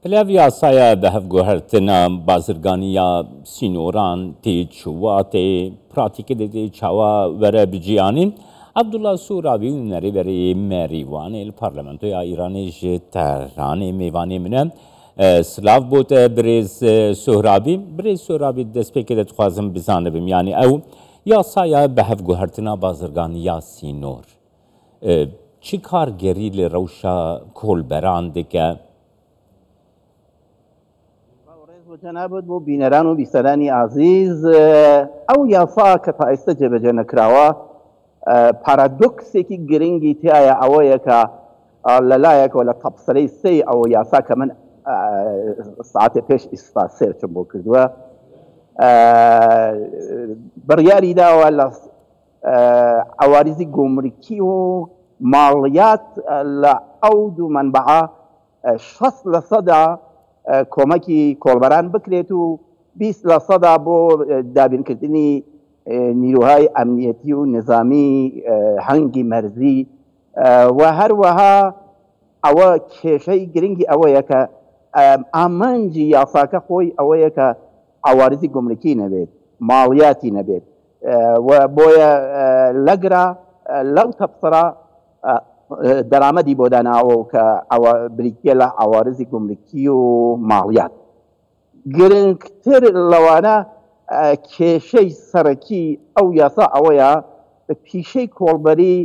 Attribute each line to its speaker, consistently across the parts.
Speaker 1: پلاو یاسایا به هفگوهرتنا بازرگانیا سینوران تی چوات پراتیک دیدی چاوا وره بجیانین عبدالله سوراوی نری وری مریوان الپارلمنتو یا ایرانی تهران میوانی منه سلاف بود بریز سهرابی دست پیکرت خوازم بزانه بیم یعنی او یاسایا به هفگوهرتنا بازرگانیا سینور چی کارگری لروشا کولبران دیگه
Speaker 2: جنابت بو بینران و بیسرانی عزیز او یاسا که تا استجابه جنکراوه پارادوکسی گرینگی تیایا اوه که للایک ولا تبصری سی او یاسا که من ساعت پیش استاسیر چون بو کردوه بریاری دا ولا عوارضی گمرکی و مالیات لعود و منبعه 60% کۆمەکی کۆڵبەران بکرێت و 20% بۆ دابینکردنی نیروهای ئەمنیەتی و نظامی هەنگی مەرزی و هەروەها ئەوە کێشەی گرنگی ئەوەیە کە ئامانجی یاساکە خۆی ئەوەیە کە عوارضی گومرکی نەبێت ماڵیاتی نەبێت و بۆیە لەگرا لەو تەبسەرە دەرامەدی بۆ داناوە و کە بریتە لە عوارضی گومرکی و ماڵیات گرنگتر لەوانە کێشەی سەرەکی ئەو یاسا ئەوەیە پیشەی کۆڵبەری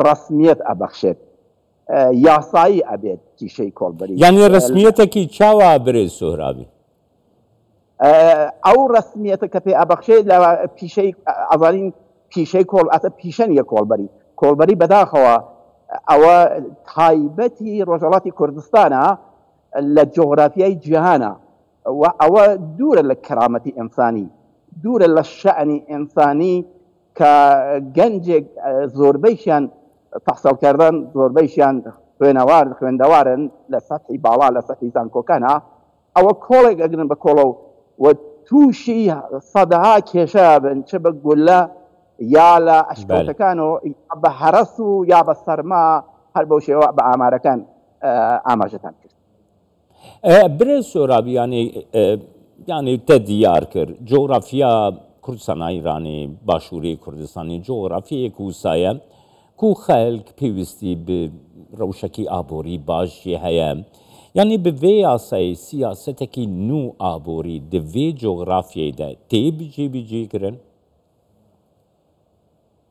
Speaker 2: ڕسمیەت ئەبەخشێت یاسایی ئەبێت پیشەی کۆڵبەری
Speaker 1: یعنی ڕسمیەتێکی چاوە برێز سۆهرابی
Speaker 2: ئەو ڕسمیەتە کە پێ ئەبەخشێت لە پیشەی ئەزانین پیشەی کۆڵ ئەتە پیشە نیە کۆڵبەری بەداخەوە ئەوە تایبەتی ڕۆژهەڵاتی کوردستانە لە جۆغرافیای جیهانە و ئەوە دوورە لە کەرامەتی ئینسانی دوورە لە شەعنی ئینسانی کە گەنجێک زۆربەیشیان تەحسیڵکردن زۆربەیشیان خوێندەوارن لە سەطحی باڵا لە سەطحی زانکۆکانە ئەوە کۆڵێک ئەگرن بە کۆڵە و تووشی سەدەها کێشە بن چ بە گولە یا لە ئەشکەوتەکان و بە هەرەس و یا بە سەرما هەر بەو شێوە بە ئامارەکان ئاماژەتان کرد
Speaker 1: برێز سۆرابی یعنی تە دیار کرد جۆغرافیا کوردستانە ئیرانی باشووری کوردستانی جۆغرافیەیەک وسایە کو خەلک پێویستی بە ڕەوشەکی ئابۆری باشی هەیە یعنی بڤێ یاسای سیاسەتێکی نو ئابۆری دەڤێ جۆغرافیەیدا تێبجێبیجێکردن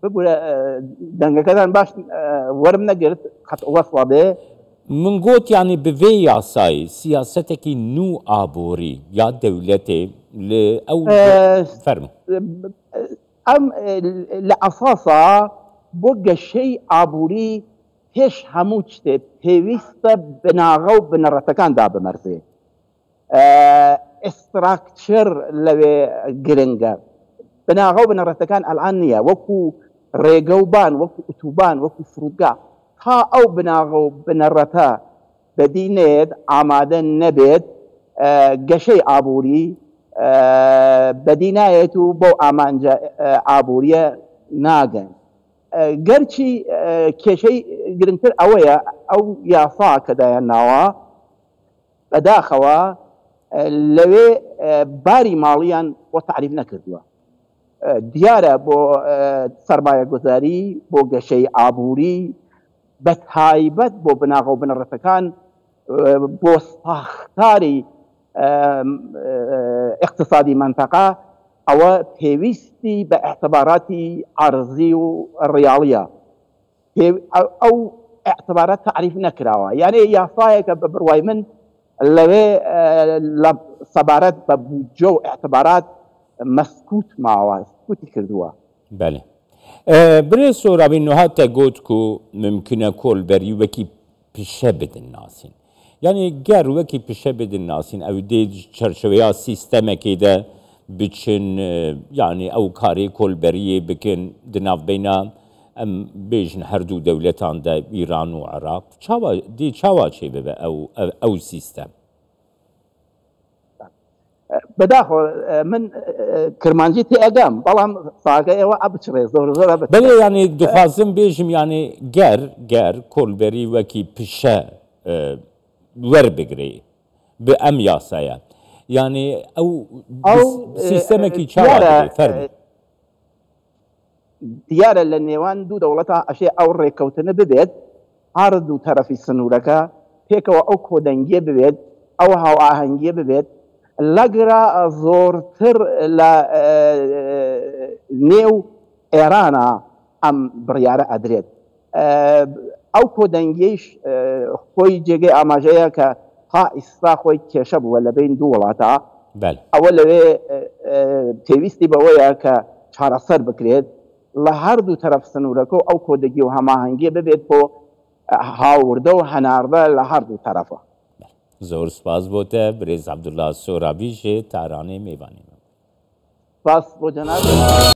Speaker 2: ببوورە دەنگەکەتان باش وەرم نەگرت قەت وەسڵە بێ
Speaker 1: من گوت یعنی بڤێ یاسای سیاسەتێکی نو ئابۆری یا دەولەتێ لە ئەو فەرمو
Speaker 2: ئەم لە ئەساسا بۆ گەشەی ئابووری پێش هەموو شتێ پێویستە بناغە و بنەڕەتەکاندا بمەرزێ ئستراکچر لەوێ گرنگە بناغە و بنەڕەتەکان ئەلعان نییە وەکو ڕێگە و بان وەکو ئوتوبان وەکو فرودگا تا ئەو بناغە و بنەڕەتە بەدینێت ئامادە نەبێت گەشەی ئابووری بەدینایەت و بۆ ئامانجە ئابووریە ناگەن گەرچی کێشەی گرنگتر ئەوەیە ئەو یاسا کە دایانناوە بەداخەوە لەوێ باری ماڵیان بۆ تعریف نەکردووە دیارە بۆ سەرمایە گوزاری بۆ گەشەی ئابووری بە تایبەت بۆ بناغە و بنەڕەتەکان بۆ ساختاری اقتصادی منتەقە ئەوە پێویستی بە اعتباراتی عەرزی و ڕیاڵیە ئەو اعتبارات تعریف نەکراوە یعنی یاسایەکە بە بڕوای من لەوێ لە سەبارەت بە بودجە و اعتبارات مەسکوت ماوە سکوتی کردووە
Speaker 1: بەێ برێ سۆرابی نوهاتە گوت و ممکنە کۆڵبەری وەکی پیشە بدن ناسین یعنی گەر وەکی پیشە بدن ناسین ئەو دێ چەرچەوەیا سیستەمێکیدا بچن یعنی ئەو کارێ کۆڵبەریە بکن دناوبەینە ئەم بێژن هەردوو دەولەتاندا ئیران و عێراق چاوا چێ ببە ئەو سیستەم
Speaker 2: بەداخۆ من کرمانجی تێئەگەم بەڵام ساگە ئێوە ئەبچڕێ زۆر
Speaker 1: بەڵێ یعنی دخوازم بێژم یعنی گەر کۆڵبەری وەکی پیشە وەربگرێ بأم ياسايا يعني أو سيستمكي چاوا فرمي
Speaker 2: دیارە لە نێوان دوو دەوڵەتە ئەشێ ئەو ڕێککەوتنە ببێت هەر دوو تەرەفی سنوورەکە پێکەوە ئەو کۆدەنگیە ببێت ئەو هاوئاهەنگیە ببێت لەگرا زۆرتر لە نێو ئێرانە ئەم بڕیارە ئەدرێت ئەو کۆدەنگیش خۆی جێگەی ئاماژەیە کە تا ئیستا خۆی کێشە بووە لە بین دوو وڵاتە ئەوە لەوێ پێویستی بەوەیە کە چارەسەر بکرێت لە هەردوو تەرەف سنوورەکە و ئەو کۆدەگی و هەماهەنگیە ببێت بۆ هاوردە و هەناردە لە هەردوو تەرەفە.
Speaker 1: زۆر سپاس بۆتە برێز عەبدوڵڵا سۆرابیژێ تارانەی میوانی.
Speaker 2: سپاس بۆ جەناب.